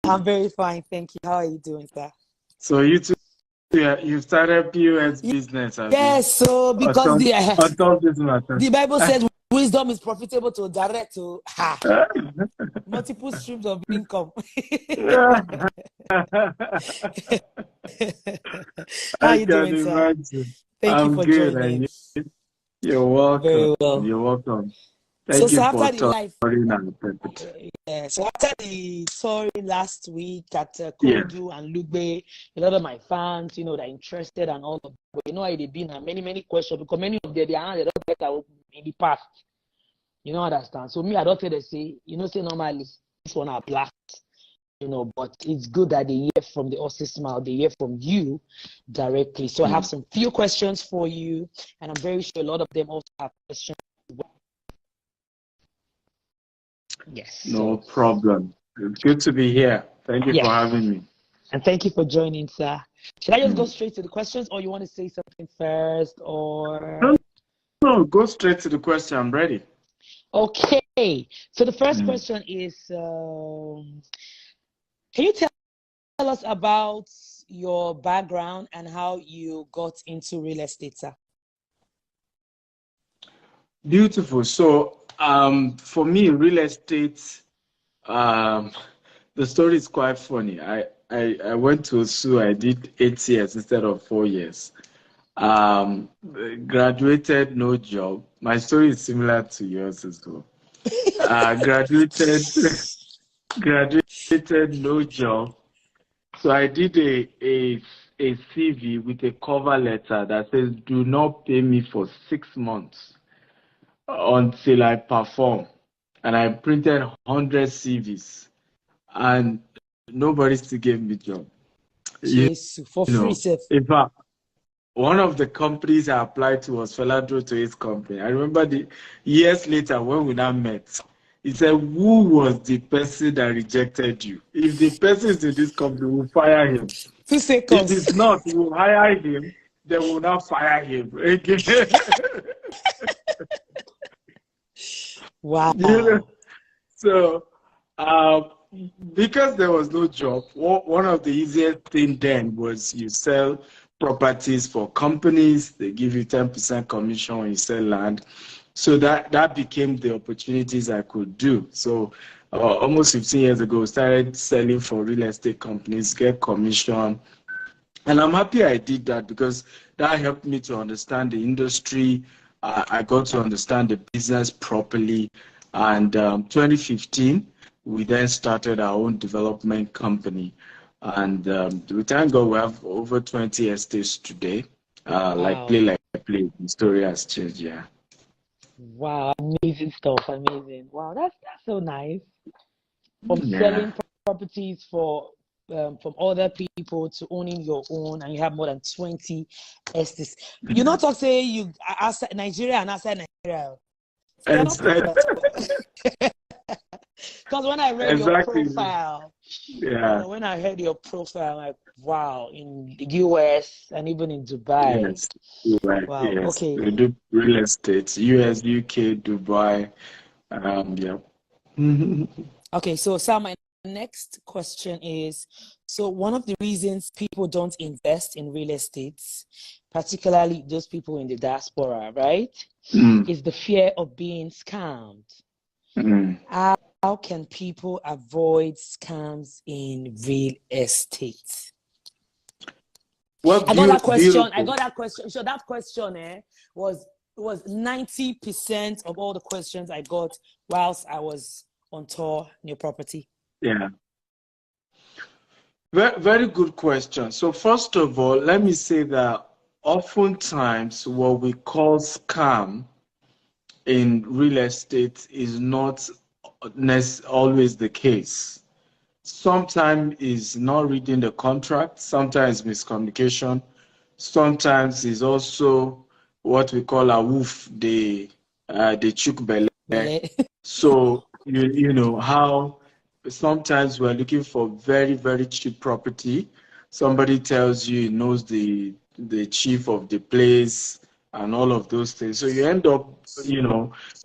I'm very fine, thank you. How are you doing, sir? So you too, yeah, you started POS business, Abi. Yes, so On because top, on top this matter. the Bible says wisdom is profitable to direct to multiple streams of income. How are I you can doing, sir? imagine. Thank you I'm for good, joining. and you're welcome. Very well. You're welcome. So, Thank so you for after the live, touring and pepper. so after the story last week at Yeah. Korodu and Lugbe, a lot of my fans, they're interested and all of that. But how they've been and many questions because many of them they are not better in the past. You don't understand. So me, I don't tell they say, say normally this one are blast, but it's good that they hear from the horse's mouth, they hear from you directly. So I have some few questions for you, and I'm very sure a lot of them also have questions. Yes. No problem. It's good to be here. Thank you for having me. And thank you for joining, sir. Should I just go straight to the questions, or you want to say something first, or? No, go straight to the question. I'm ready. Okay. So the first question is, can you tell us about your background and how you got into real estate, sir? Beautiful. So, for me, real estate, the story is quite funny. I went to SU. I did 8 years instead of 4 years. Graduated, no job. My story is similar to yours as well. Graduated, no job. So I did a CV with a cover letter that says, "Do not pay me for 6 months until I perform." And I printed 100 CVs, and nobody still gave me job. Yes, for free, sir. In fact, one of the companies I applied to was Feladro to his company. I remember the years later when we now met, he said, "Who was the person that rejected you? If the person is in this company, we'll fire him. 2 seconds. If it's not, we'll hire him, then we'll not fire him." Wow. So, because there was no job, one of the easiest things then was you sell properties for companies. They give you 10% commission when you sell land. So that became the opportunities I could do. So almost 15 years ago, started selling for real estate companies, get commission. And I'm happy I did that because that helped me to understand the industry. I got to understand the business properly. And 2015, we then started our own development company. And we thank God we have over 20 estates today. Wow. Like play, the story has changed, yeah. Wow, amazing stuff, amazing. Wow, that's so nice. From selling properties from other people to owning your own, and you have more than 20 estates. You not talk say you outside Nigeria and outside Nigeria. Because when I read your profile, when I heard your profile, like, wow, in the US and even in Dubai. Yes, right. Wow. Yes. Okay. We do real estate, US, UK, Dubai. Okay, so Sam, my next question is, so one of the reasons people don't invest in real estate, particularly those people in the diaspora, right, is the fear of being scammed. How can people avoid scams in real estate? Well, I got that question. So that question was 90% of all the questions I got whilst I was on tour in your property. Yeah. Very, very good question. So first of all, let me say that oftentimes what we call scam in real estate is not always the case. Sometimes is not reading the contract, sometimes miscommunication, sometimes is also what we call a woof, the chuk bele. So you know how sometimes we're looking for very, very cheap property. Somebody tells you he knows the chief of the place and all of those things. So you end up,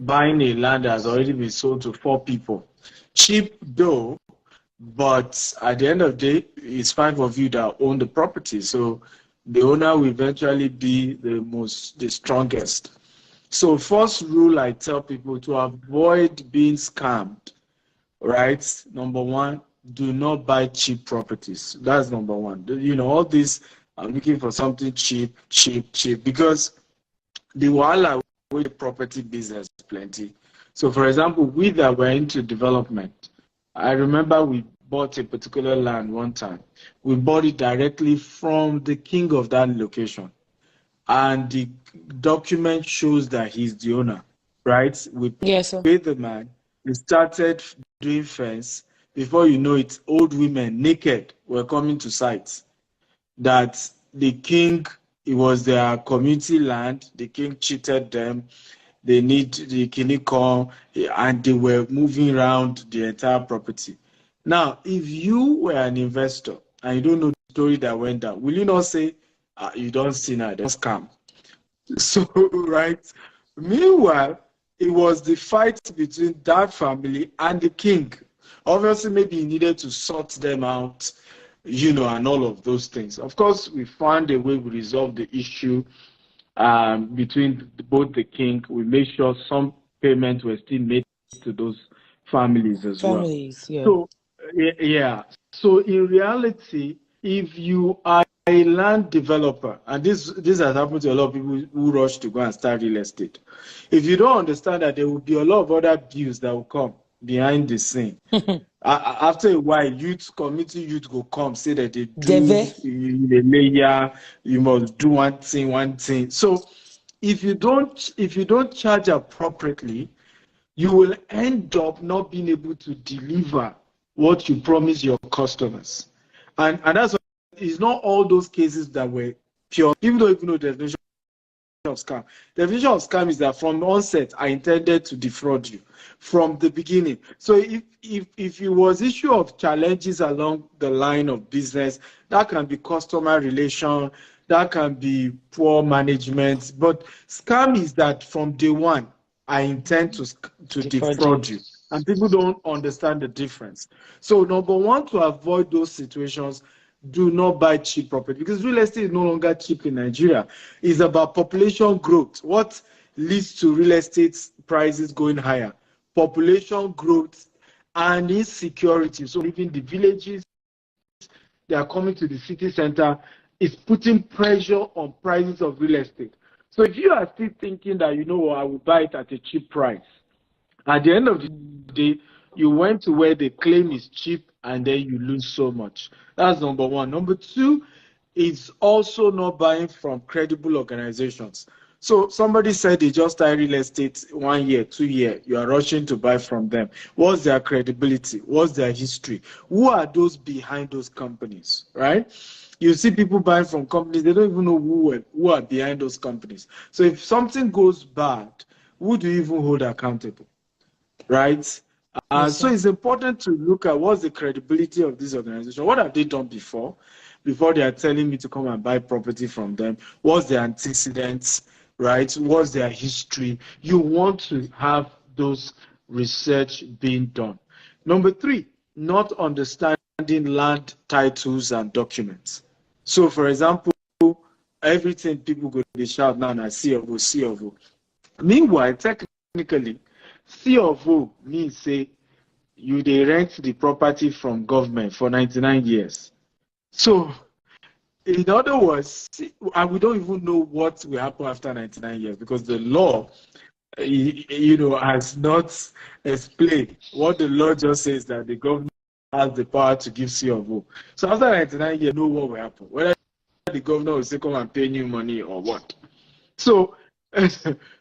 buying a land that has already been sold to 4 people. Cheap though, But at the end of the day, it's 5 of you that own the property. So the owner will eventually be the strongest. So first rule I tell people to avoid being scammed, right? Number one, do not buy cheap properties. That's number one. All this, I'm looking for something cheap, because the wahala with the property business plenty. So for example, we that were into development, I remember we bought a particular land one time. We bought it directly from the king of that location. And the document shows that he's the owner, right? We Yes, sir. paid the man. We started doing fence. Before you know it, old women naked were coming to sites. That the king, it was their community land. The king cheated them. They need the Kinikon, and they were moving around the entire property. Now, if you were an investor and you don't know the story that went down, will you not say, you don't see now, don't scam? So, right. Meanwhile, it was the fight between that family and the king. Obviously, maybe he needed to sort them out, and all of those things. Of course, we found a way we resolved the issue between both the king. We made sure some payments were still made to those families as well. Yeah. So, yeah. So, in reality, if you are a land developer, and this has happened to a lot of people who rush to go and start real estate. If you don't understand that there will be a lot of other bills that will come behind the scene. After a while, community youth will come, say that they do a layer, you must do one thing. So if you don't charge appropriately, you will end up not being able to deliver what you promise your customers. And that's why it's not all those cases that were pure, even though the definition of scam. The definition of scam is that from the onset, I intended to defraud you from the beginning. So if it was issue of challenges along the line of business, that can be customer relation, that can be poor management. But scam is that from day one, I intend to defraud you. And people don't understand the difference. So number one, to avoid those situations, do not buy cheap property, because real estate is no longer cheap in Nigeria. It's about population growth. What leads to real estate prices going higher? Population growth and insecurity. So even the villages, they are coming to the city center, is putting pressure on prices of real estate. So if you are still thinking that, I will buy it at a cheap price, at the end of the day, you went to where the claim is cheap and then you lose so much. That's number one. Number two is also not buying from credible organizations. So somebody said they just started real estate 1 year, 2 years. You are rushing to buy from them. What's their credibility? What's their history? Who are those behind those companies, right? You see people buying from companies, they don't even know who are behind those companies. So if something goes bad, who do you even hold accountable? Right? So it's important to look at what's the credibility of this organization. What have they done before they are telling me to come and buy property from them? What's their antecedents, right? What's their history? You want to have those research being done. Number three, not understanding land titles and documents. So, for example, everything people go to shout now and C of O. Meanwhile, technically, C of O means say you they rent the property from government for 99 years. So, in other words, and we don't even know what will happen after 99 years, because the law, has not explained. What the law just says that the government has the power to give C of O. So after 99 years, you know what will happen. Whether the governor will say, come and pay you money or what. So,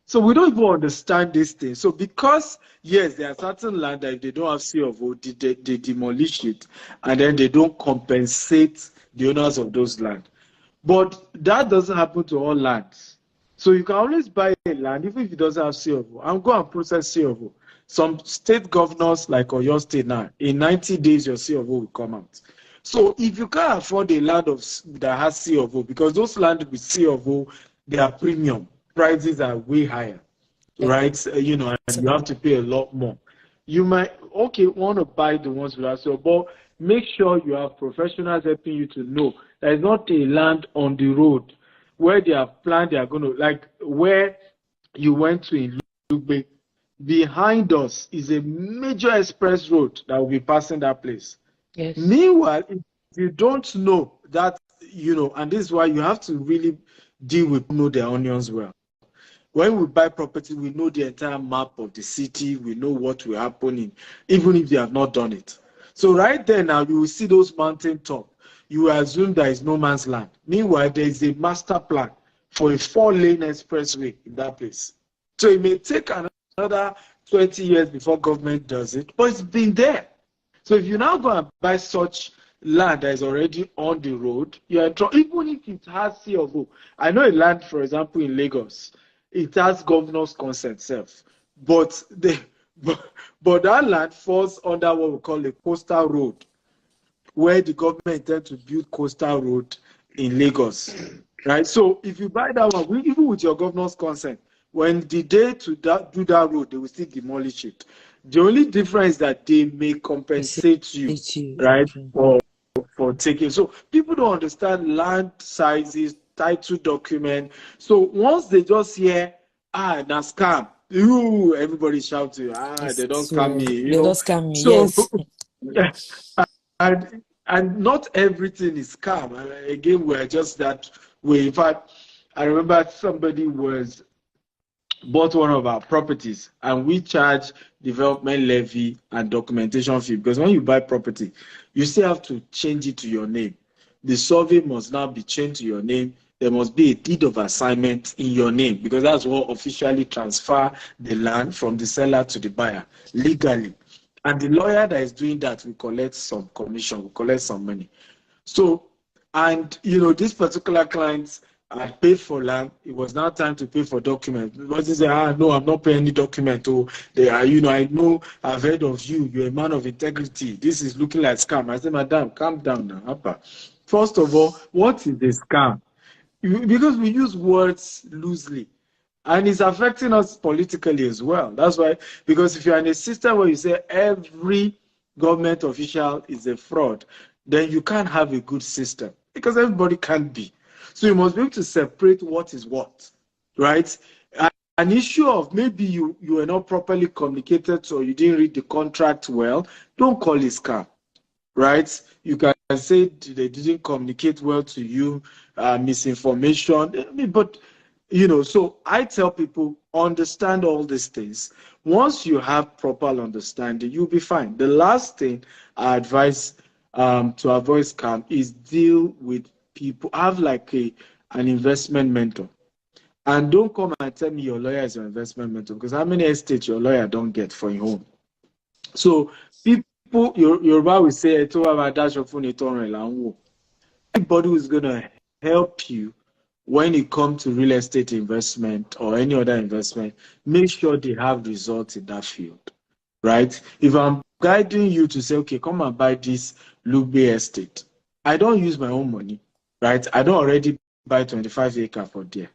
so we don't even understand this thing. So because, yes, there are certain land that if they don't have C of O, they demolish it, and then they don't compensate the owners of those land. But that doesn't happen to all lands. So you can always buy a land, even if it doesn't have C of O, and go and process C of O. Some state governors, like Oyo State now, in 90 days, your C of O will come out. So if you can't afford a land that has C of O, because those land with C of O, they are premium. Prices are way higher, right? And you have to pay a lot more. You might, want to buy the ones without C of O, but make sure you have professionals helping you to know there is not a land on the road where they have planned they are going to, like where you went to in Lugbe. Behind us is a major express road that will be passing that place. Yes. Meanwhile, if you don't know that, and this is why you have to really deal with know their onions well. When we buy property, we know the entire map of the city. We know what will happen even if they have not done it. So right there now, you will see those mountain top. You will assume there is no man's land. Meanwhile, there is a master plan for a 4-lane expressway in that place. So it may take another 20 years before government does it, but it's been there. So if you now go and buy such land that is already on the road, you're in trouble, even if it has C of O. I know a land, for example, in Lagos, it has governor's consent self, but that land falls under what we call a coastal road, where the government intends to build coastal road in Lagos, right? So if you buy that one, even with your governor's consent, when the day to do that road, they will still demolish it. The only difference is that they may compensate you, right, for taking. So people don't understand land sizes, title document. So once they just hear, na scam, everybody shouting, they don't scam me, They don't scam me, so, yes. and not everything is scam. Again, we're just that way. In fact, I remember somebody bought one of our properties and we charge development levy and documentation fee, because when you buy property, you still have to change it to your name. The survey must now be changed to your name. There must be a deed of assignment in your name, because that's what officially transfer the land from the seller to the buyer legally. And the lawyer that is doing that will collect some commission, will collect some money. So, and this particular client had paid for land. It was now time to pay for documents. But he said, no, I'm not paying any document. Oh, they are, I know, I've heard of you. You're a man of integrity. This is looking like scam. I said, madam, calm down now. Papa. First of all, what is a scam? Because we use words loosely. And it's affecting us politically as well. That's why, because if you're in a system where you say every government official is a fraud, then you can't have a good system, because everybody can't be. So you must be able to separate what is what, right? An issue of maybe you were not properly communicated or you didn't read the contract well, don't call it scam, right? You can say they didn't communicate well to you, misinformation, but so I tell people, understand all these things. Once you have proper understanding, you'll be fine. The last thing I advise to avoid scam is deal with people. Have like an investment mentor. And don't come and tell me your lawyer is your investment mentor, because how many estates your lawyer don't get for your home? So people, Yoruba will say, everybody who's going to help you when it comes to real estate investment or any other investment, make sure they have results in that field, right? If I'm guiding you to say, okay, come and buy this Lugbe estate, I don't use my own money, right? I don't already buy 25 acres for there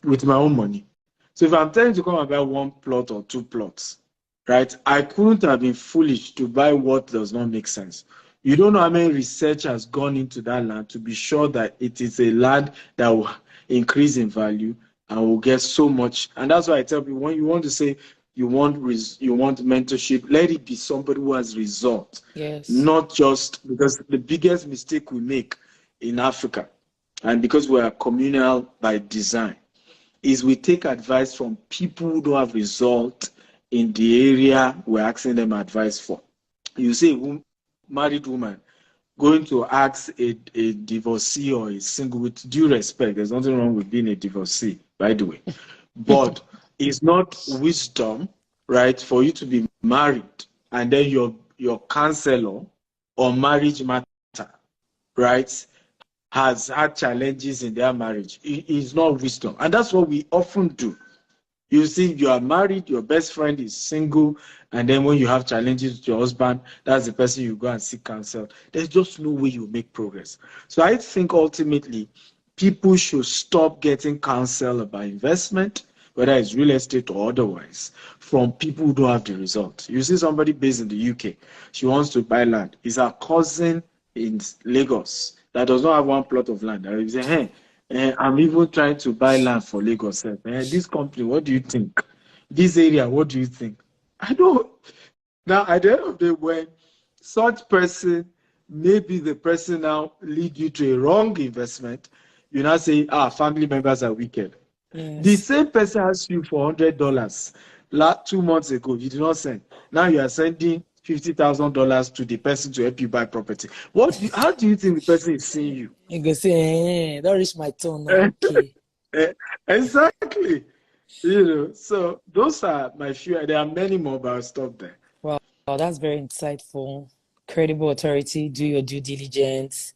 with my own money. So if I'm telling you to come and buy 1 plot or 2 plots, right, I couldn't have been foolish to buy what does not make sense. You don't know how many research has gone into that land to be sure that it is a land that will increase in value and will get so much. And that's why I tell people, when you want to say you want mentorship, let it be somebody who has results. Yes. Not just, because the biggest mistake we make in Africa, and because we are communal by design, is we take advice from people who don't have result in the area we're asking them advice for. You see a married woman going to ask a divorcee or a single, with due respect, there's nothing wrong with being a divorcee, by the way, but it's not wisdom, right, for you to be married and then your counselor or marriage matter, right, has had challenges in their marriage. It is not wisdom. And that's what we often do. You see, you are married, your best friend is single, and then when you have challenges with your husband, that's the person you go and seek counsel. There's just no way you make progress. So I think ultimately, people should stop getting counsel about investment, whether it's real estate or otherwise, from people who don't have the result. You see somebody based in the UK, she wants to buy land. It's her cousin in Lagos that does not have one plot of land. And you say, hey, I'm even trying to buy land for Lagos. This company, what do you think? This area, what do you think? I don't. Now, at the end of the day, when such person, maybe the person now lead you to a wrong investment, you now say, family members are wicked. Yes. The same person asked you for $100 2 months ago. You did not send. Now you are sending $50,000 to the person to help you buy property. How do you think the person is seeing you? You go say, don't reach my turn now. Okay. Exactly. So those are my few. There are many more, but I'll stop there. Wow, that's very insightful. Credible authority, do your due diligence,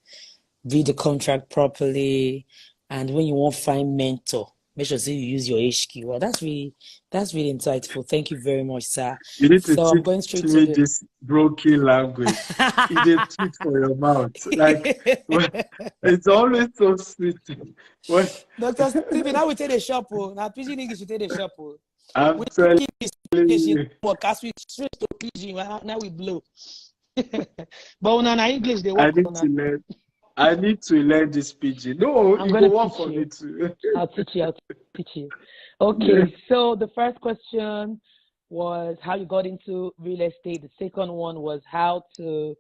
read the contract properly, and when you want to find mentor, make sure you use your HQ. Well, that's really insightful. Thank you very much, sir. You need to I'm going straight to this broken language. It is sweet for your mouth. Like it's always so sweet. Dr. Stephen, now we take the shop. Now Pidgin English we take the shop. I'm telling you. Podcast we straight to Pidgin. Now we blow. But now English they work on. I need to learn this Pidgin. No, I'm gonna work teach for you. me too. I'll teach you. Okay, so the first question was how you got into real estate. The second one was how will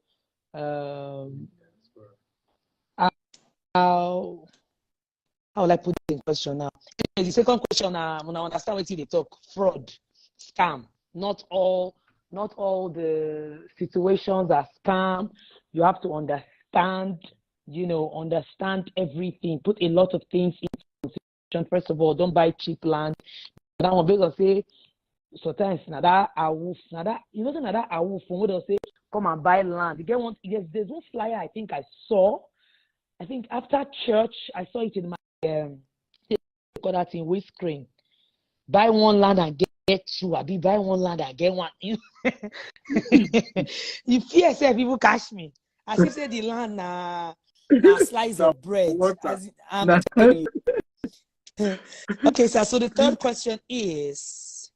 I put it in question now? The second question, when I understand what they talk, fraud, scam. Not all the situations are scam. You have to understand everything. Put a lot of things into consideration. First of all, don't buy cheap land. That one because say sometimes that awoof from where they'll say come and buy land. You get one. There's one flyer I think I saw. I think after church I saw it in my that in windscreen. Buy one land and get two. I be buy one land and get one. You fear say people catch me. As if say the land a slice of bread. I'm telling you. Okay, sir. So the third question is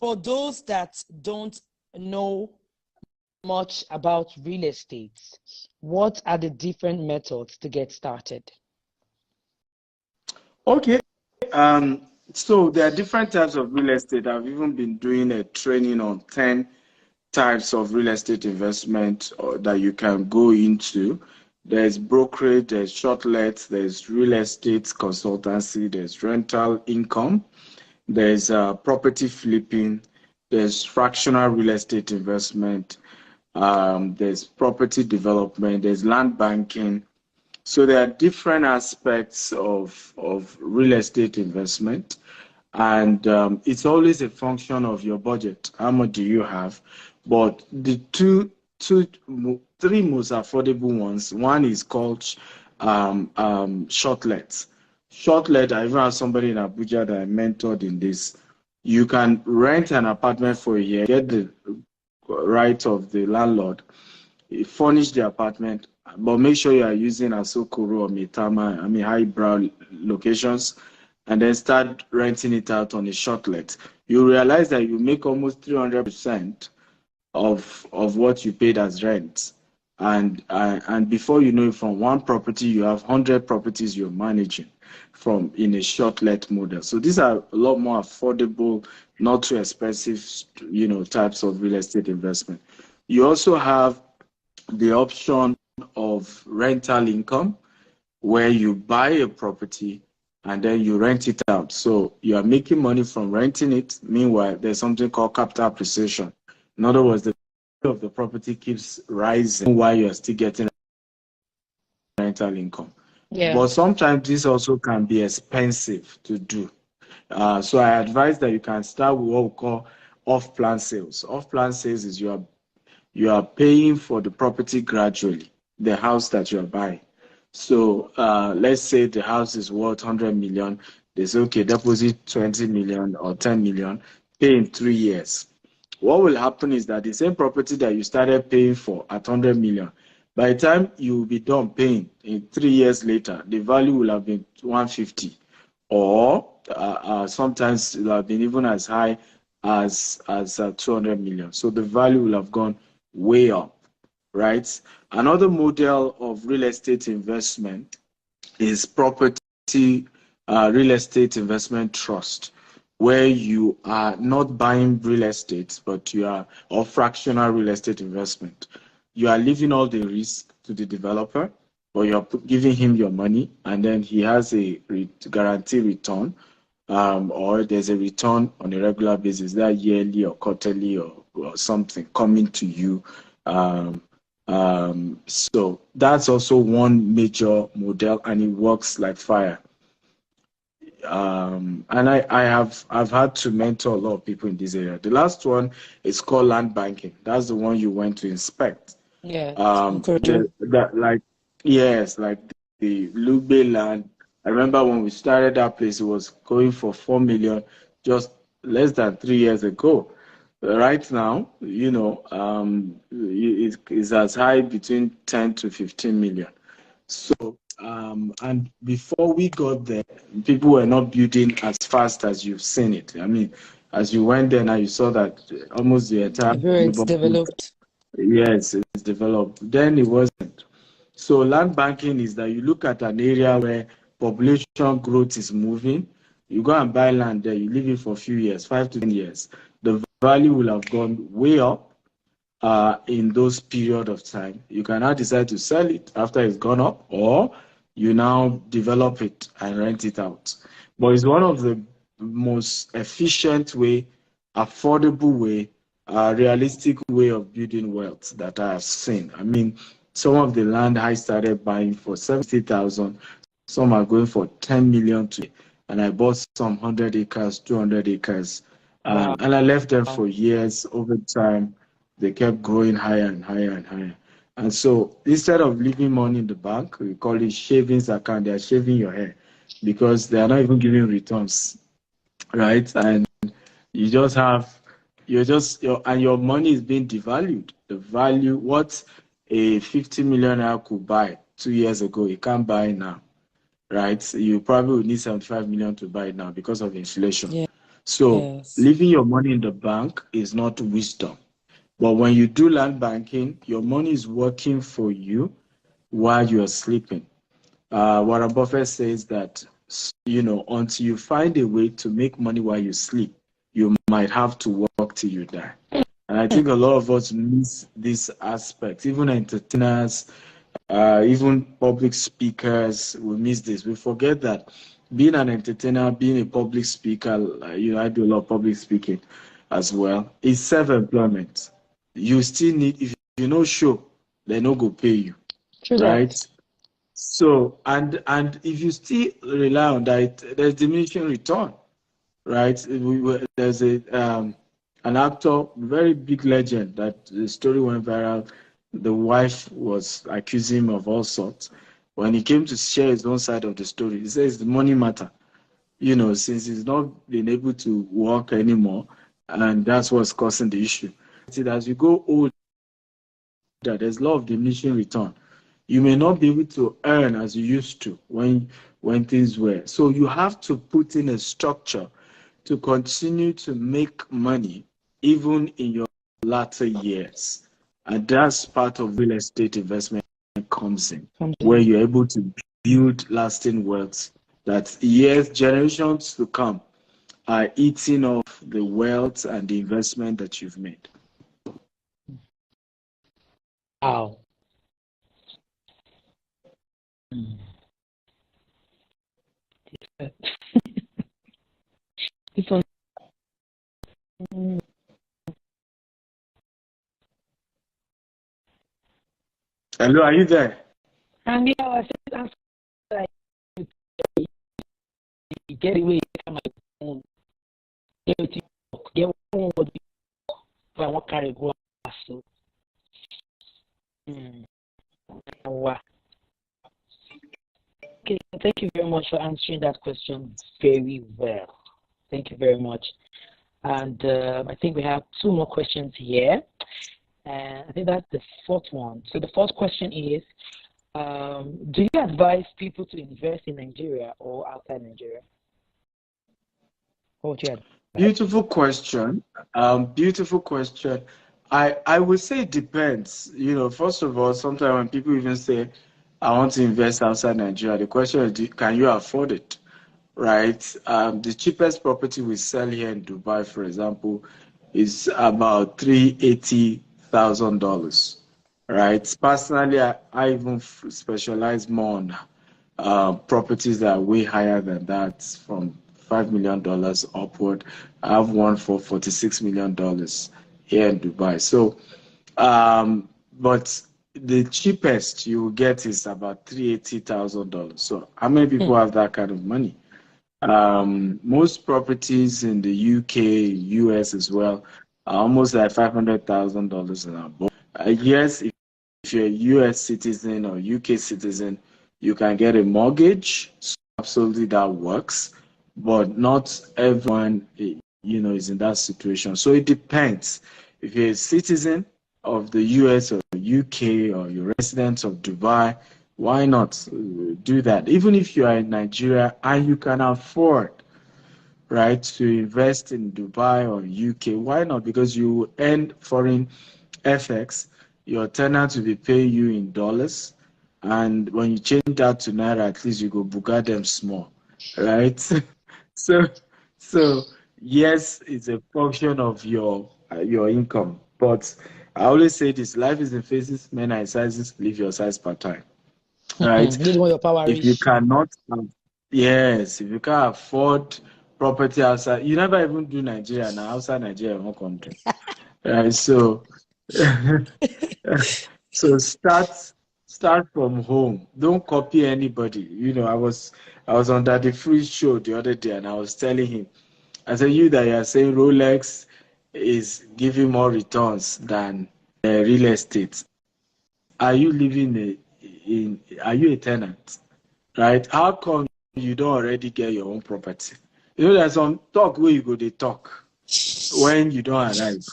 for those that don't know much about real estate, what are the different methods to get started? Okay. So there are different types of real estate. I've even been doing a training on 10 types of real estate investment that you can go into. There's brokerage, there's short let, there's real estate consultancy, there's rental income, there's property flipping, there's fractional real estate investment, there's property development, there's land banking. So there are different aspects of real estate investment, and it's always a function of your budget. How much do you have? But the three most affordable ones. One is called short let. Short let. I even have somebody in Abuja that I mentored in this. You can rent an apartment for a year, get the right of the landlord, furnish the apartment, but make sure you are using Asokoro or Mitama, highbrow locations, and then start renting it out on a short let. You realize that you make almost 300% of what you paid as rent. And before you know it, from one property, you have 100 properties you're managing from in a short let model. So these are a lot more affordable, not too expensive, types of real estate investment. You also have the option of rental income, where you buy a property and then you rent it out. So you are making money from renting it. Meanwhile, there's something called capital appreciation. In other words, the value of the property keeps rising while you're still getting rental income. Yeah. But sometimes this also can be expensive to do. So I advise that you can start with what we call off-plan sales. Off-plan sales is you are paying for the property gradually, the house that you are buying. So let's say the house is worth 100 million. They say, okay, deposit 20 million or 10 million, pay in 3 years. What will happen is that the same property that you started paying for at 100 million, by the time you will be done paying in 3 years later, the value will have been 150 or sometimes it have been even as high as 200 million. So the value will have gone way up, right? Another model of real estate investment is property real estate investment trust, where you are not buying real estate, but you are or fractional real estate investment. You are leaving all the risk to the developer, but you're giving him your money, and then he has a guarantee return, or there's a return on a regular basis, that yearly or quarterly or something coming to you. Um, so that's also one major model, and it works like fire. And I've had to mentor a lot of people in this area. The last one is called land banking. That's the one you went to inspect. Yes. Like yes, like the Lugbe land. I remember when we started that place, it was going for 4 million just less than 3 years ago. Right now, it's as high between 10 to 15 million. So, and before we got there, people were not building as fast as you've seen it. I mean, as you went there now, you saw that almost the entire Everywhere it's neighborhood, developed. yes, it's developed. Then it wasn't. So land banking is that you look at an area where population growth is moving, you go and buy land there, you leave it for a few years, 5 to 10 years. The value will have gone way up in those period of time. You can now decide to sell it after it's gone up, or you now develop it and rent it out. But it's one of the most efficient way, affordable way, realistic way of building wealth that I have seen. I mean, some of the land I started buying for 70,000, some are going for 10 million today. And I bought some 100 acres, 200 acres, Wow. and I left them for years. Over time, they kept growing higher and higher and higher. And so instead of leaving money in the bank, we call it savings account. They are shaving your hair because they are not even giving returns, right? And you just have, and your money is being devalued. The value, what a 50 millionaire could buy 2 years ago, you can't buy now, right? So you probably would need 75 million to buy it now because of inflation. So Yes. leaving your money in the bank is not wisdom. But when you do land banking, your money is working for you while you're sleeping. Warren Buffett says that, until you find a way to make money while you sleep, you might have to work till you die. And I think a lot of us miss this aspect. Even entertainers, even public speakers, we miss this. We forget that being an entertainer, being a public speaker, I do a lot of public speaking as well, is self-employment. You still need, if you know show, they no go pay you, True that. right? So, and if you still rely on that, there's diminishing return, right? There's an actor, very big legend, that the story went viral. The wife was accusing him of all sorts. When he came to share his own side of the story, he says the money matter. Since he's not been able to work anymore, and that's what's causing the issue. As you go older, there's a lot of diminishing return. You may not be able to earn as you used to when things were. So you have to put in a structure to continue to make money even in your latter years. And that's part of real estate investment comes in, where you're able to build lasting wealth that years, generations to come are eating off the wealth and the investment that you've made. Wow. This one. Hello, are you there? And yeah, I said that's like get away from my phone. Get one would be I want carry go so. Wow. Okay, thank you very much for answering that question very well. Thank you very much. And I think we have two more questions here. And I think that's the fourth one. So the first question is, do you advise people to invest in Nigeria or outside Nigeria? What you had? Beautiful question. Beautiful question. I would say it depends. First of all, sometimes when people even say, I want to invest outside Nigeria, the question is, can you afford it? Right? The cheapest property we sell here in Dubai, for example, is about $380,000. Right? Personally, I even specialize more on properties that are way higher than that, from $5 million upward. I have one for $46 million here in Dubai. So, but the cheapest you will get is about $380,000. So, how many people have that kind of money? Most properties in the UK, US as well, are almost like $500,000 and above. Yes, if you're a US citizen or UK citizen, you can get a mortgage. So absolutely, that works. But not everyone, is in that situation. So it depends. If you're a citizen of the US or UK, or you're a resident of Dubai, why not do that? Even if you are in Nigeria and you can afford, right, to invest in Dubai or UK, why not? Because you earn foreign FX, your tenant will be paying you in dollars, and when you change that to naira, at least you go buga them small, right? So yes, it's a function of your income, but I always say this: life is in phases, men are in sizes. Live your size part time, right? This is when your power If you reach. cannot, yes, if you can't afford property outside, you never even do Nigeria now. Outside Nigeria, one country, right? So. So start from home. Don't copy anybody. I was on Daddy Free show the other day, and I was telling him, I said, you that you are saying Rolex is giving more returns than real estate. Are you are you a tenant? Right? How come you don't already get your own property? There's some talk where you go, they talk when you don't arrive.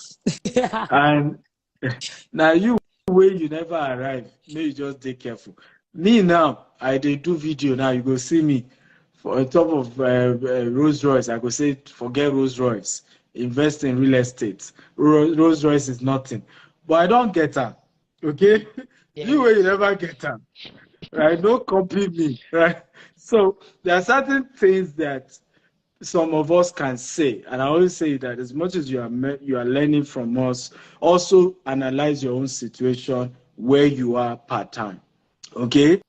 And now you way you never arrive, may you just take careful. Me now, I dey do video now, you go see me for on top of Rolls Royce. I go say, forget Rolls Royce, invest in real estate. Rolls Royce is nothing. But I don't get her, okay? Yeah. You way you never get her, right? Don't copy me, right? So there are certain things that some of us can say, and I always say that as much as you are learning from us, also analyze your own situation where you are part-time, okay?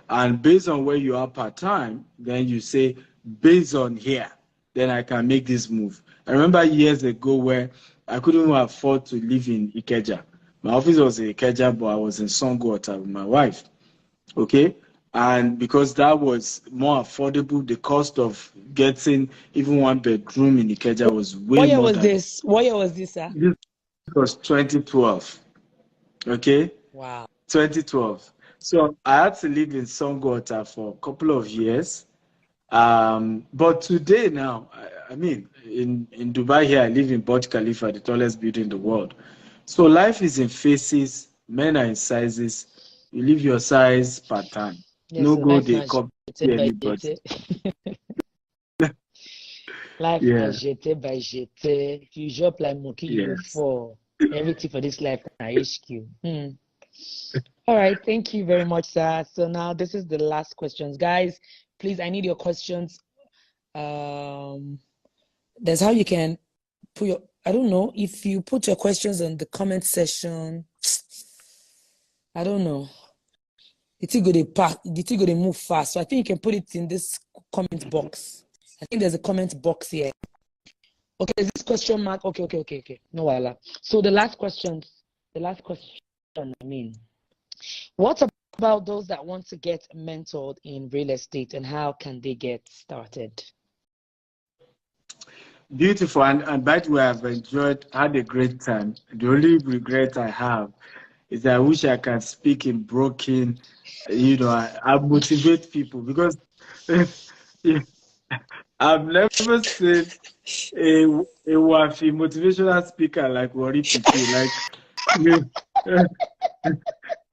And based on where you are part-time, then you say, based on here, then I can make this move. I remember years ago where I couldn't even afford to live in Ikeja. My office was in Ikeja, but I was in Songwater with my wife, okay? And because that was more affordable, the cost of getting even one bedroom in Ikeja was way What year more was than this? What year was this, sir? this was 2012. Okay? Wow. 2012. So I had to live in Songwater for a couple of years. But today now, I mean, in Dubai here, I live in Burj Khalifa, the tallest building in the world. So life is in phases, men are in sizes. You live your size part-time. Yes, No so go, life they na copy jeté by anybody. jeté. Life na Yeah, jeté by jeté. If you drop like monkey, you yes. fall. Everything for this life na HQ. All right, thank you very much, sir. So now this is the last questions, guys. Please, I need your questions. That's how you can put your. I don't know if you put your questions on the comment section. I don't know. The thing go to move fast. So I think you can put it in this comment box. I think there's a comment box here. Okay, is this question mark? Okay. No wala. So the last question, I mean, what about those that want to get mentored in real estate, and how can they get started? Beautiful. And by the way, I've had a great time. The only regret I have is that I wish I can speak in broken, I motivate people, because I've never seen a wafi motivational speaker like Wari Piki. Like,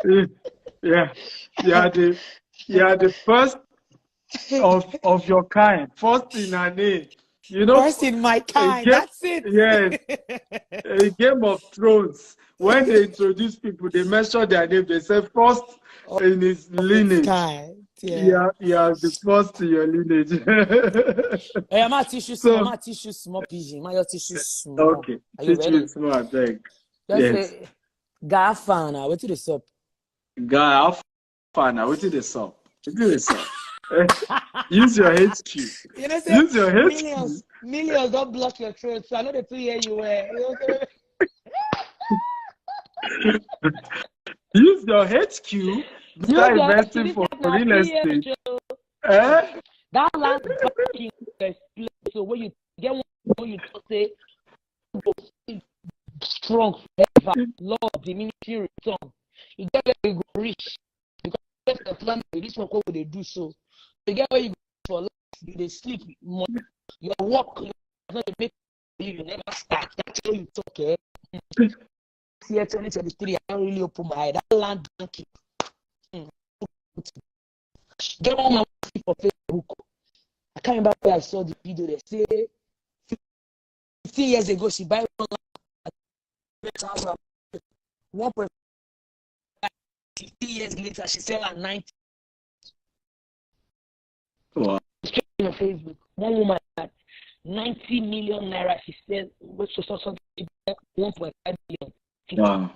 you, yeah, you are the first of your kind, first in her name. You know, First in my kind. Game, That's it. yes, a Game of Thrones. When they introduce people, they mention their name. They say first in his lineage. Kind. Yeah. You are the first in your lineage. Hey, I'm not tissue small. I'm not tissue small pigeon. My tissue small. Okay, Are you ready? tissue small, beg. Just Yes. say, Gafana. What to the sup? Guy, how far now? What did they saw? What did they saw? Use your HQ. You know, say, Use your millions don't block your throat. So I know the 2 year you were. You know, Use your HQ. Start investing for real estate. That land banking place. So when you get one, when you say strong forever, Lord, diminishing return. You get where you go rich because the plan this one what they do so. You get where you go for life, they sleep more. Your work not make you never start. That's how you talk. Year 2023, I don't really open my eye. That land banking. Get on my for Facebook. I can't remember where I saw the video. They say 15 years ago she buy one land. 1.5. 15 years later she sell at 90. Wow. On Facebook, one woman had 90 million naira. She said, which was also 1.5 million. Wow.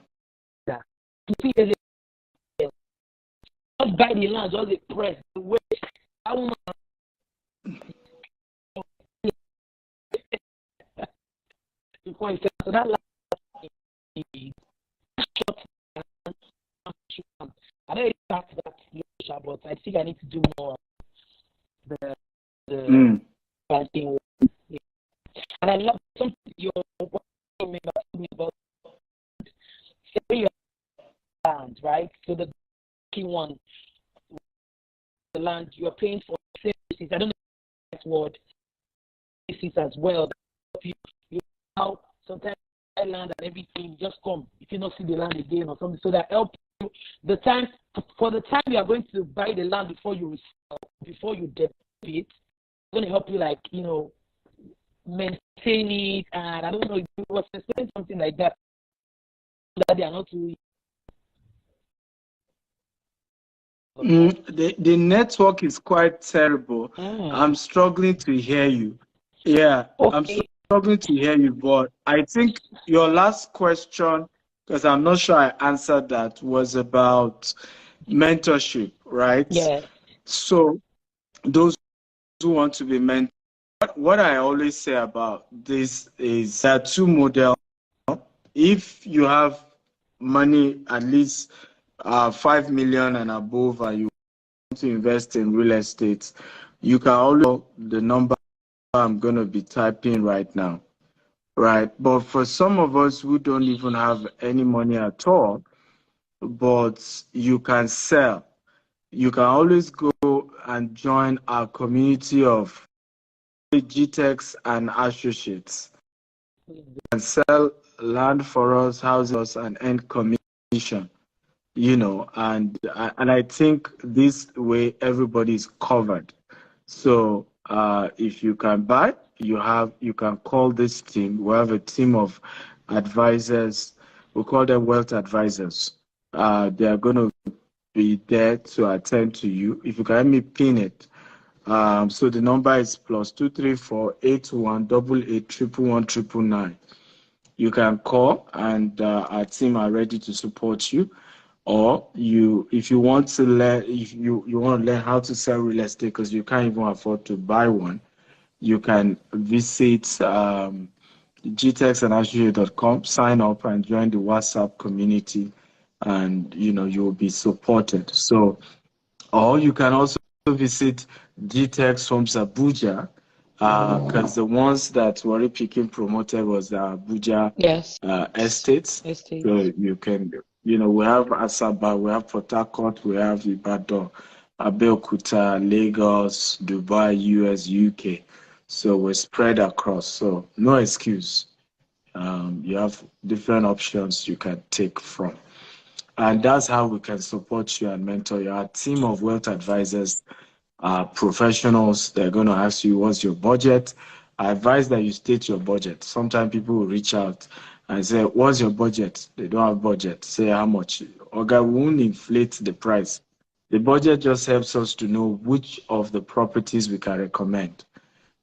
15 years later, just buy the land, just the press, the way that woman. Before he said, so that land, I don't start that, but I think I need to do more. The banking, and I love something your about selling your land, right? So the key one, the land you are paying for services. I don't know that word. Services as well. You know, sometimes land and everything just come if you not see the land again or something. So that help you the time you are going to buy the land before you resell, before you develop it. It's going to help you, like, you know, maintain it. And I don't know if you was explaining something like that they are not too. The network is quite terrible. I'm struggling to hear you. Yeah, okay. I'm struggling to hear you, but I think your last question, because I'm not sure I answered that, was about mentorship, right? Yeah. So those who want to be mentored, what I always say about this is there are two models. If you have money at least 5 million and above and you want to invest in real estate, you can always the number I'm going to be typing right now, right? But for some of us who don't even have any money at all, but you can sell, you can always go and join our community of GTEX and associates and sell land for us, houses, and earn commission. You know, and I think this way everybody is covered. So if you can buy, you can call this team. We have a team of advisors. We call them wealth advisors. They are going to be there to attend to you. If you can let me pin it. So the number is +234-8188-111-999. You can call, and our team are ready to support you. Or if you want to learn, if you want to learn how to sell real estate because you can't even afford to buy one, you can visit gtexandassociate.com, sign up and join the WhatsApp community, and you will be supported. So, or you can also visit GTEX Homes Abuja, because the ones that were picking promoted was the Abuja estates. So you can, we have Asaba, we have Port Harcourt, we have Ibadan, Abeokuta, Lagos, Dubai, US, UK. So we're spread across. So no excuse. You have different options you can take from. And that's how we can support you and mentor you. Our team of wealth advisors, professionals, they're going to ask you what's your budget, I advise that you state your budget. Sometimes people will reach out and say, what's your budget? They don't have budget. Say how much. Oga, we won't inflate the price. The budget just helps us to know which of the properties we can recommend,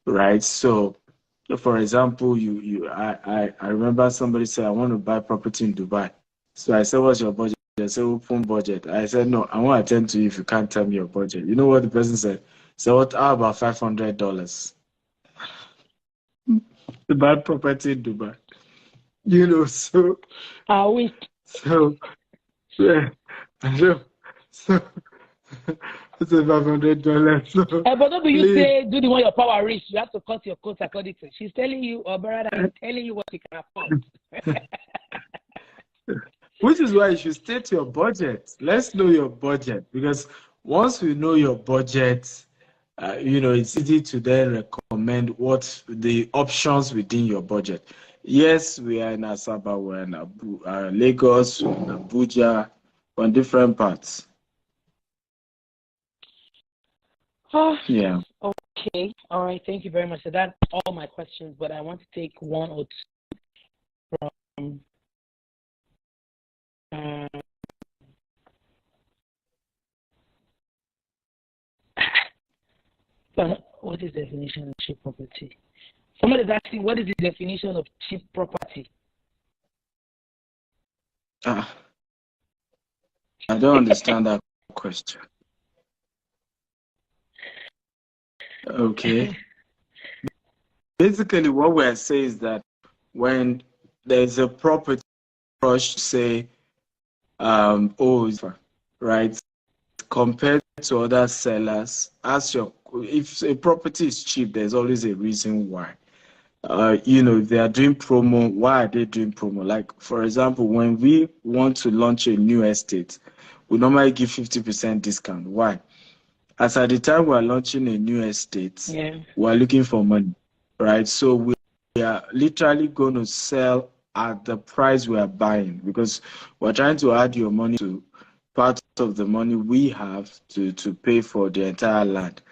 right? So, for example, I remember somebody said, I want to buy property in Dubai. So I said, what's your budget? They said, open budget. I said, no, I won't attend to you if you can't tell me your budget. You know what the person said? So what, how about $500 to buy property in Dubai? You know, so, We yeah, so it's $500. So but don't you please, say do the one your power reach? You have to cut your coat according to. She's telling you, or brother, I'm telling you what you can afford. which is why you should state your budget. Let's know your budget, because once we know your budget, it's easy to then recommend what the options within your budget. Yes, we are in Asaba, we're in Lagos, we're in Abuja, we're in different parts. Yeah. Okay. All right. Thank you very much. So that's all my questions, but I want to take one or two from what is the definition of cheap property? Somebody is asking, what is the definition of cheap property? I don't understand that question. Okay. Basically, what we're saying is that when there's a property rush, say, right, compared to other sellers, if a property is cheap, there's always a reason why. If they are doing promo, why are they doing promo? Like, for example, when we want to launch a new estate, we normally give 50% discount. Why? As at the time we're launching a new estate, we're looking for money, right? So we are literally going to sell at the price we are buying, because we're trying to add your money to part of the money we have to pay for the entire land.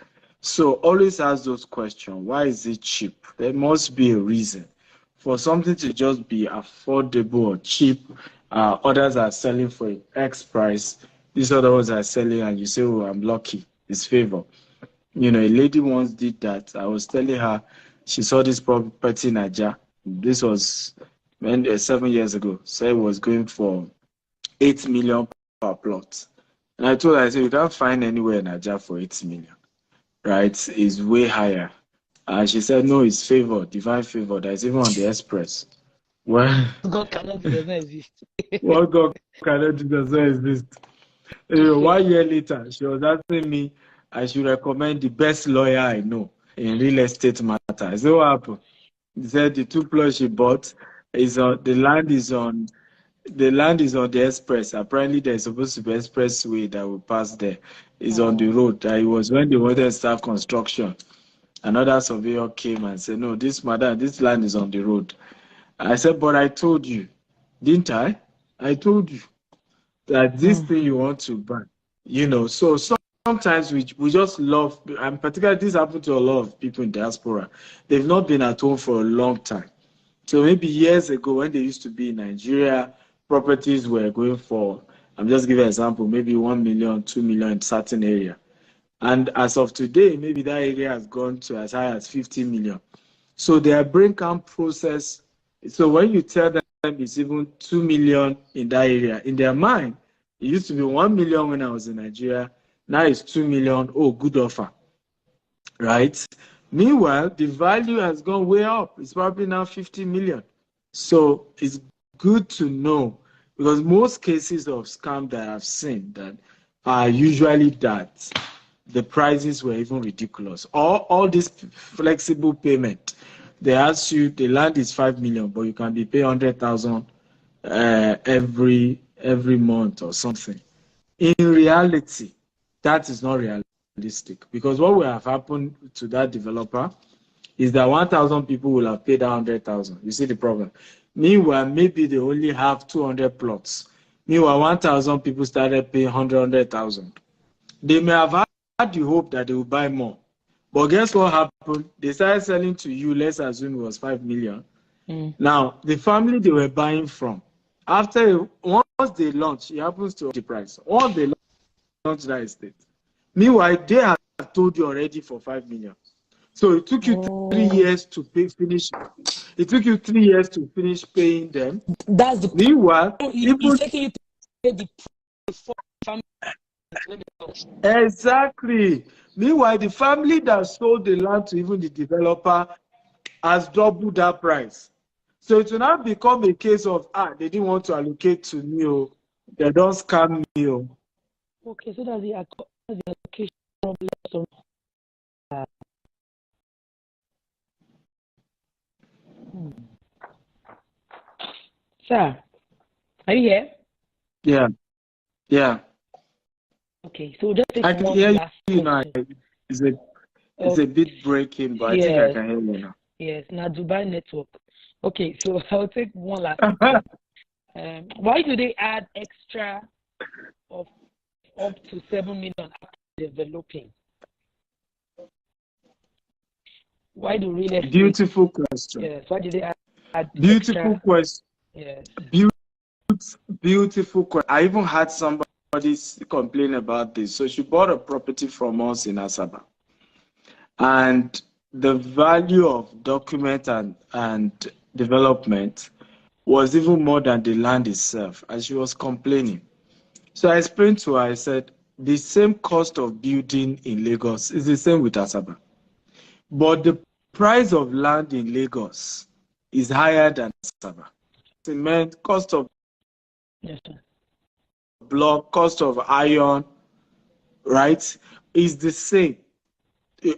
So always ask those questions. Why is it cheap? There must be a reason. For something to just be affordable or cheap, others are selling for X price. These other ones are selling and you say, oh, I'm lucky. It's favor. A lady once did that. I was telling her, she saw this property in Aja. This was 7 years ago. So it was going for 8 million per plot. And I told her, I said, you can't find anywhere in Aja for 8 million. Right? It's way higher. And she said, no, it's favor, divine favor. That's even on the express. Well, God cannot do does not exist. What God cannot do does not exist. 1 year later, she was asking me I should recommend the best lawyer I know in real estate matter. So what happened? He said the 2 plots she bought is on the land is on the express. Apparently there's supposed to be expressway that will pass there. It's on the road. It was when they wanted to start construction. Another surveyor came and said, no, this land is on the road. I said, but I told you, didn't I? I told you that this thing you want to buy, so sometimes we just love, and particularly this happened to a lot of people in diaspora. They've not been at home for a long time. So maybe years ago when they used to be in Nigeria, properties were going for, I'm just giving an example, maybe 1 million, 2 million in certain area. And as of today, maybe that area has gone to as high as 50 million. So their brain can't process. So when you tell them it's even 2 million in that area, in their mind, it used to be 1 million when I was in Nigeria. Now it's 2 million. Oh, good offer. Right? Meanwhile, the value has gone way up. It's probably now 50 million. So it's good to know, because most cases of scam that I've seen that are usually that the prices were even ridiculous. All this flexible payment, they ask you the land is 5 million, but you can be paying 100,000 every month or something. In reality, that is not realistic, because what will have happened to that developer is that 1,000 people will have paid 100,000. You see the problem. Meanwhile, maybe they only have 200 plots. Meanwhile, 1,000 people started paying 100,000. They may have had the hope that they will buy more, But guess what happened? They started selling to you, let's assume it was 5 million. Now, the family they were buying from, once they launch, it happens to the price. Once they launch that estate. Meanwhile, they have told you already for 5 million. So it took you 3 years to finish. It took you 3 years to finish paying them. That's the meanwhile, it's taking you to pay the family. Exactly. Meanwhile, the family that sold the land to even the developer has doubled that price. So it will now become a case of they didn't want to allocate to me, they don't scam me. Okay, so that's the allocation problem. Sir, are you here? Yeah. Okay, so just take I can one hear last you now. question. It's a bit breaking, but yes. I think I can hear you now. Yes, now Dubai network. Okay, so I'll take one last question. Why do they add extra of up to 7 million after developing? Why do real estate? Beautiful question. Yes, why did they add beautiful extra? Question. Yes. Beautiful question. I even had somebody complain about this. So she bought a property from us in Asaba. And the value of document and development was even more than the land itself, as she was complaining. So I explained to her, I said, the same cost of building in Lagos is the same with Asaba. But the price of land in Lagos is higher than Asaba. Cement, cost of block, cost of iron, right, is the same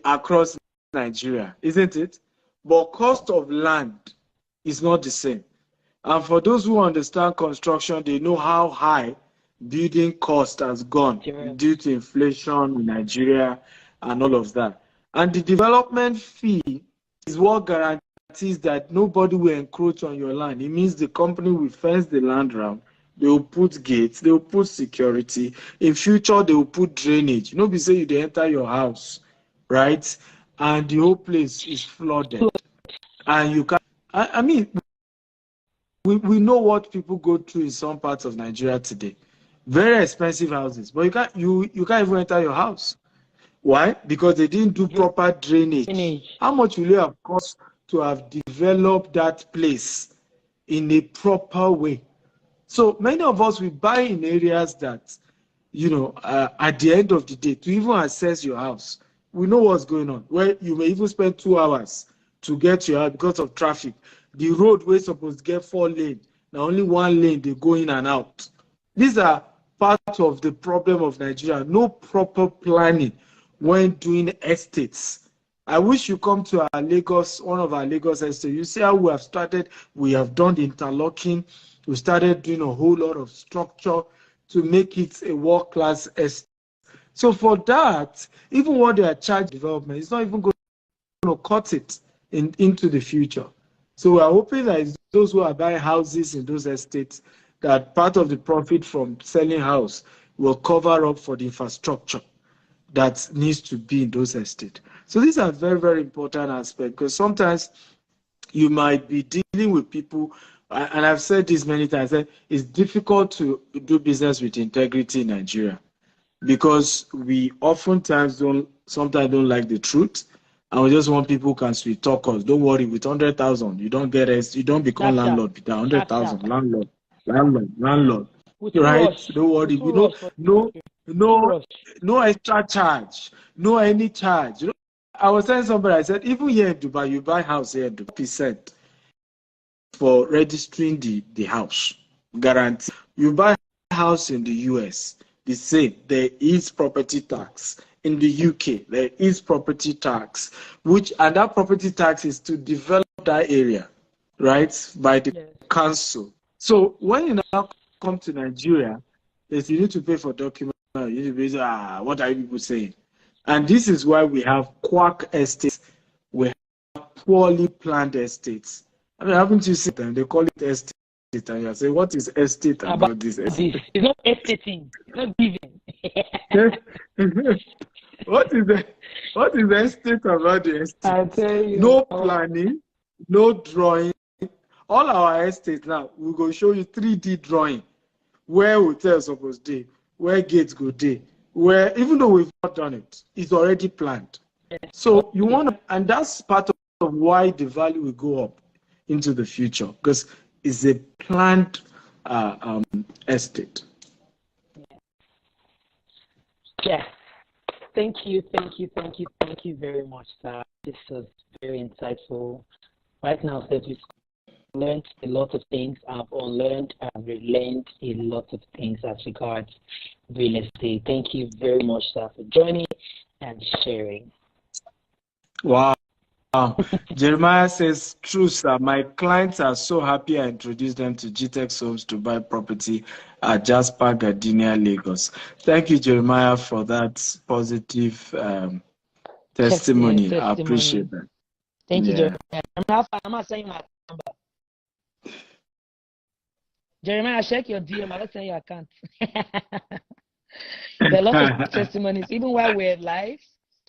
across Nigeria, isn't it? But cost of land is not the same. And for those who understand construction, they know how high building cost has gone due to inflation in Nigeria and all of that. And the development fee is what guarantees that nobody will encroach on your land. It means the company will fence the land around. They will put gates, they will put security. In future, they will put drainage. You know, we say you enter your house, right? And the whole place is flooded. And you can, I mean, we know what people go through in some parts of Nigeria today. Very expensive houses, but you can't even enter your house. Why? Because they didn't do proper drainage. How much will it have cost to have developed that place in a proper way? So many of us, we buy in areas that, at the end of the day, to even access your house, we know what's going on. Where you may even spend 2 hours to get to your house because of traffic. The road we're supposed to get 4 lanes. Now only 1 lane, they go in and out. These are part of the problem of Nigeria. No proper planning when doing estates. I wish you come to our Lagos, one of our Lagos estates. You see how we have started. We have done the interlocking. We started doing a whole lot of structure to make it a world-class estate. So for that, even what they are charging development, it's not even going to cut it into the future. So we are hoping that those who are buying houses in those estates, that part of the profit from selling house will cover up for the infrastructure that needs to be in those estates. So these are very, very important aspects, because sometimes you might be dealing with people, and I've said this many times, that it's difficult to do business with integrity in Nigeria, because we oftentimes don't like the truth, and we just want people who can sweet talk us. Don't worry, with 100,000, you don't get us, you don't become landlord with 100,000. Landlord. Right? Don't worry. No extra charge, no any charge. I was telling somebody, I said, even here in Dubai, you buy house here, 2% for registering the house. Guarantee. You buy a house in the US, the same. There is property tax. In the UK, there is property tax, and that property tax is to develop that area, right, by the council. So when you now come to Nigeria, you need to pay for documents. You need to pay, what are you people saying? And this is why we have quack estates. We have poorly planned estates. I mean, haven't you seen them? They call it estate. And you say, what is estate about this estate? It's not estating. It's not giving. What is the estate about the estate? I tell you. No planning, no drawing. All our estates now, we go show you 3D drawing. Where hotels supposed to, where gates go day, where even though we've not done it, it's already planned. So you want to, and that's part of why the value will go up into the future, because it's a planned estate. Yeah. Thank you very much, sir. This was very insightful. Right now, that we've learned a lot of things. I've unlearned and relearned a lot of things as regards real estate. Thank you very much, sir, for joining and sharing. Wow. Jeremiah says, true, sir. My clients are so happy I introduced them to GTEX Homes to buy property at Jasper, Gardenia, Lagos. Thank you, Jeremiah, for that positive testimony. I appreciate that. Thank you, Jeremiah. I'm not saying my number. Jeremiah, check your DM. I'm not saying your account. There are a lot of testimonies. Even while we're live,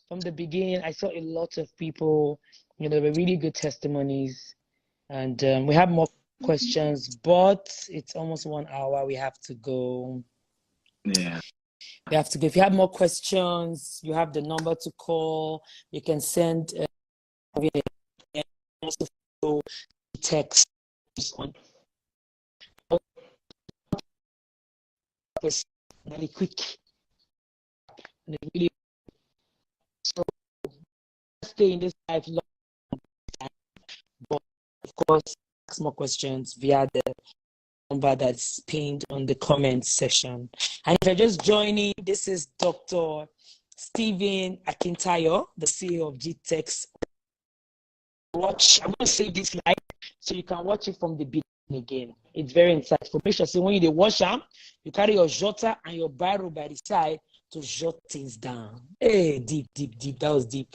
from the beginning, I saw a lot of people, there were really good testimonies. And we have more questions, but it's almost 1 hour. We have to go. Yeah. We have to go. If you have more questions, you have the number to call. You can send text on very quick. Really, so stay in this life long time, but of course, ask more questions via the number that's pinned on the comment section. And if you're just joining, this is Dr. Stephen Akintayo, the CEO of GTEX. I'm going to save this live so you can watch it from the beginning again. It's very insightful. Make sure when you watch them, you carry your jotter and your barrel by the side to jot things down. Hey, deep. That was deep.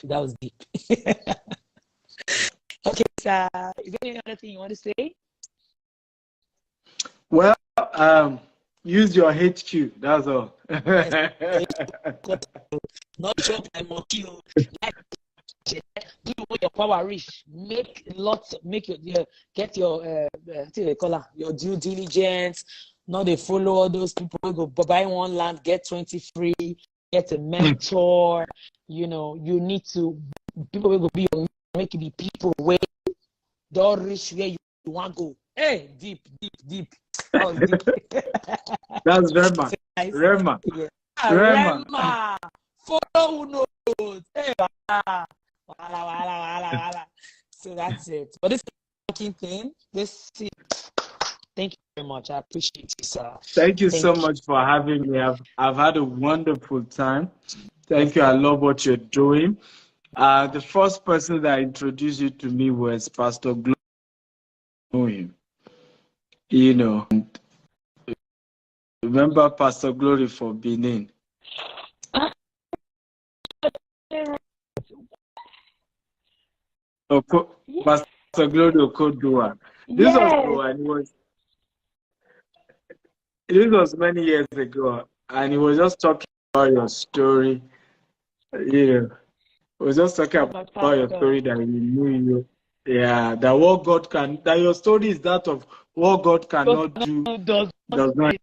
Okay, sir. Is there any other thing you want to say? Well, use your HQ. That's all. Not job like monkey. Do what your power reach. Make your get your your due diligence. Not they follow all those people who go buy one land, get 20 free, get a mentor. You need to people will be make it be people where don't reach where you want to go. Hey, deep. Oh, deep. That's Rema. Rema. Yeah. Rema. Follow who knows. Hey, So that's it. But this banking thing, thank you very much. I appreciate you, sir. Thank you so much for having me. I've had a wonderful time. Thank you. I love what you're doing. The first person that introduced you to me was Pastor Glory. Remember Pastor Glory for Benin? Pastor Glory Okodua. This was many years ago, and he was just talking about your story. He was just talking about your story that he knew you. Yeah, that your story is that of what God cannot do does not.